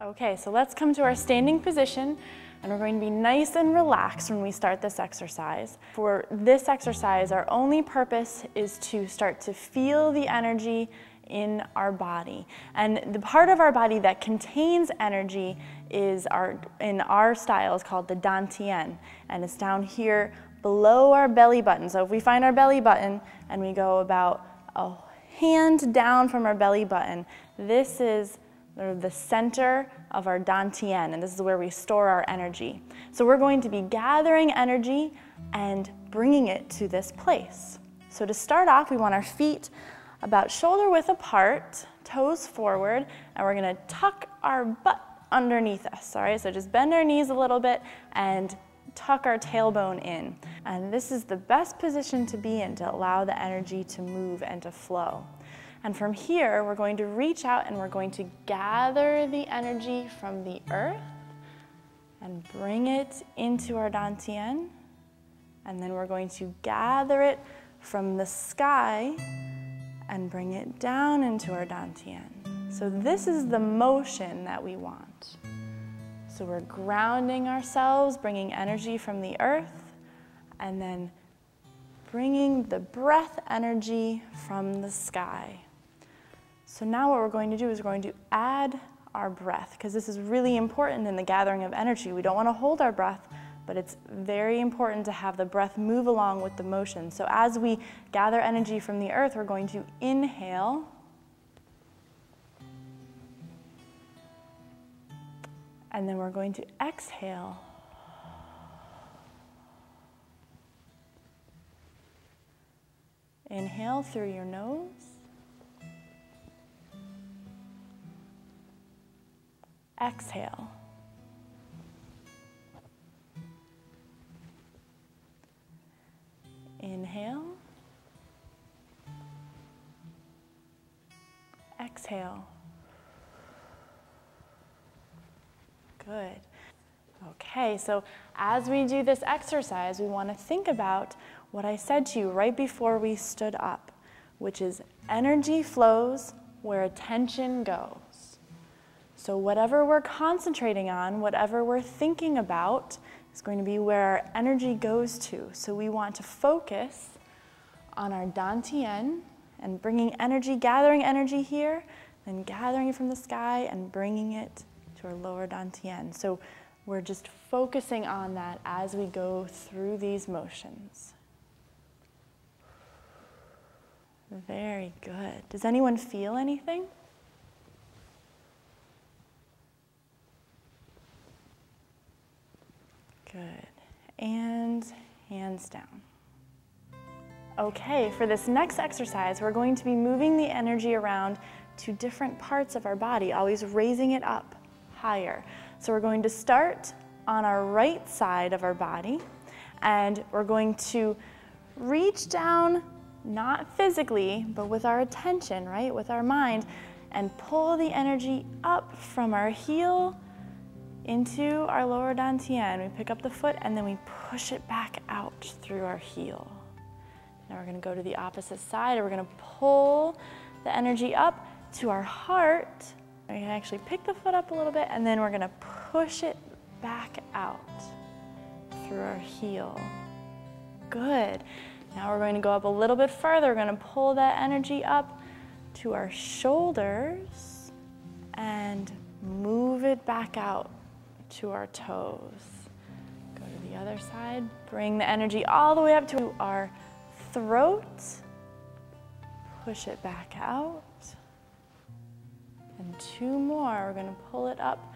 Okay, so let's come to our standing position, and we're going to be nice and relaxed when we start this exercise. For this exercise, our only purpose is to start to feel the energy in our body. And the part of our body that contains energy is in our style is called the dantian, and it's down here below our belly button. So if we find our belly button and we go about a hand down from our belly button, this is the center of our dantian, and this is where we store our energy. So we're going to be gathering energy and bringing it to this place. So to start off, we want our feet about shoulder width apart, toes forward, and we're gonna tuck our butt underneath us, all right? So just bend our knees a little bit and tuck our tailbone in. And this is the best position to be in to allow the energy to move and to flow. And from here, we're going to reach out and we're going to gather the energy from the earth and bring it into our dantian. And then we're going to gather it from the sky and bring it down into our dantian. So this is the motion that we want. So we're grounding ourselves, bringing energy from the earth, and then bringing the breath energy from the sky. So now what we're going to do is we're going to add our breath, because this is really important in the gathering of energy. We don't want to hold our breath, but it's very important to have the breath move along with the motion. So as we gather energy from the earth, we're going to inhale. And then we're going to exhale. Inhale through your nose. Exhale. Inhale. Exhale. Good. Okay, so as we do this exercise, we want to think about what I said to you right before we stood up, which is energy flows where attention goes. So whatever we're concentrating on, whatever we're thinking about, is going to be where our energy goes to. So we want to focus on our dantian and bringing energy, gathering energy here, then gathering it from the sky and bringing it to our lower dantian. So we're just focusing on that as we go through these motions. Very good. Does anyone feel anything? Good. And hands down. Okay, for this next exercise, we're going to be moving the energy around to different parts of our body, always raising it up higher. So we're going to start on our right side of our body, and we're going to reach down, not physically, but with our attention, right, with our mind, and pull the energy up from our heel into our lower dantian. We pick up the foot and then we push it back out through our heel. Now we're going to go to the opposite side, and we're going to pull the energy up to our heart. We can actually pick the foot up a little bit, and then we're going to push it back out through our heel. Good. Now we're going to go up a little bit further. We're going to pull that energy up to our shoulders and move it back out to our toes. Go to the other side. Bring the energy all the way up to our throat. Push it back out. And two more. We're going to pull it up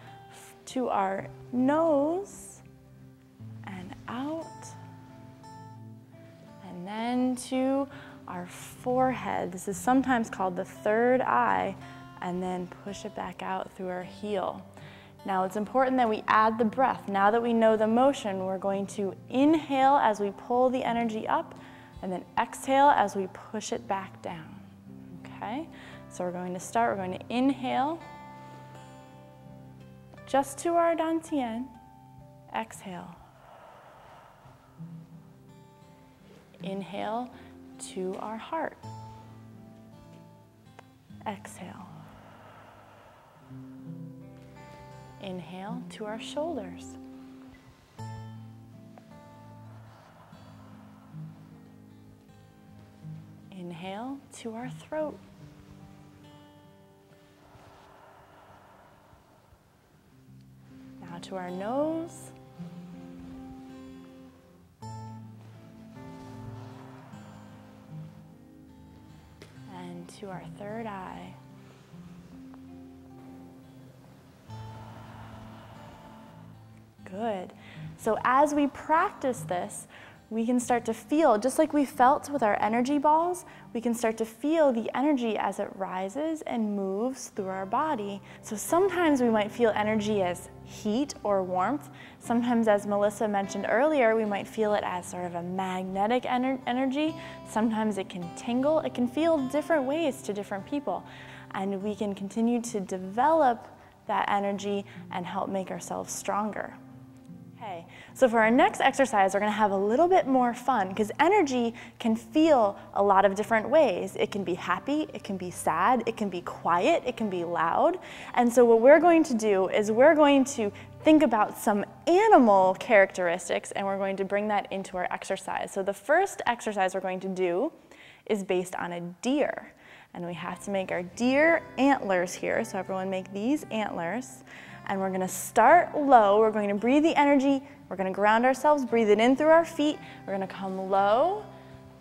to our nose and out. And then to our forehead. This is sometimes called the third eye. And then push it back out through our heel. Now it's important that we add the breath. Now that we know the motion, we're going to inhale as we pull the energy up, and then exhale as we push it back down. Okay? So we're going to start, we're going to inhale just to our dantian, exhale. Inhale to our heart. Exhale. Inhale to our shoulders. Inhale to our throat. Now to our nose. And to our third eye. Good. So as we practice this, we can start to feel, just like we felt with our energy balls, we can start to feel the energy as it rises and moves through our body. So sometimes we might feel energy as heat or warmth. Sometimes, as Melissa mentioned earlier, we might feel it as sort of a magnetic energy. Sometimes it can tingle. It can feel different ways to different people. And we can continue to develop that energy and help make ourselves stronger. Okay, so for our next exercise, we're going to have a little bit more fun because energy can feel a lot of different ways. It can be happy, it can be sad, it can be quiet, it can be loud. And so what we're going to do is we're going to think about some animal characteristics and we're going to bring that into our exercise. So the first exercise we're going to do is based on a deer. And we have to make our deer antlers here. So everyone make these antlers. And we're going to start low. We're going to breathe the energy. We're going to ground ourselves, breathe it in through our feet. We're going to come low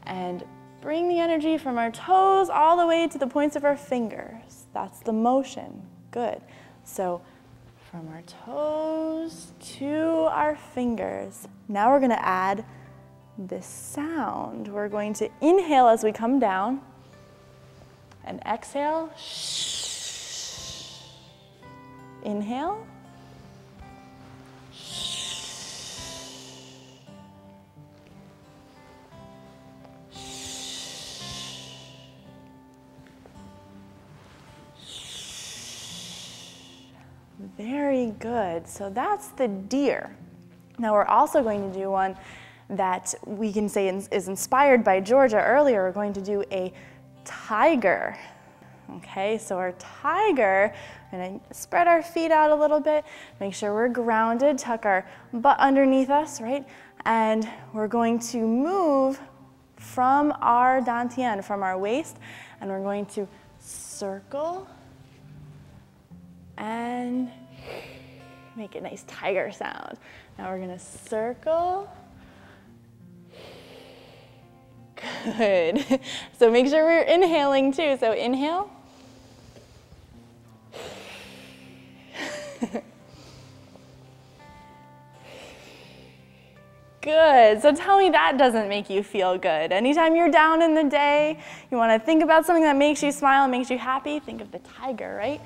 and bring the energy from our toes all the way to the points of our fingers. That's the motion. Good. So from our toes to our fingers. Now we're going to add this sound. We're going to inhale as we come down and exhale. Inhale. Very good. So that's the deer. Now we're also going to do one that we can say is inspired by Georgia earlier. We're going to do a tiger. Okay, so our tiger, we're going to spread our feet out a little bit, make sure we're grounded, tuck our butt underneath us, right? And we're going to move from our dantian, from our waist, and we're going to circle and make a nice tiger sound. Now we're going to circle. Good. So make sure we're inhaling too. So inhale. Good. So tell me that doesn't make you feel good. Anytime you're down in the day, you want to think about something that makes you smile and makes you happy, think of the tiger, right?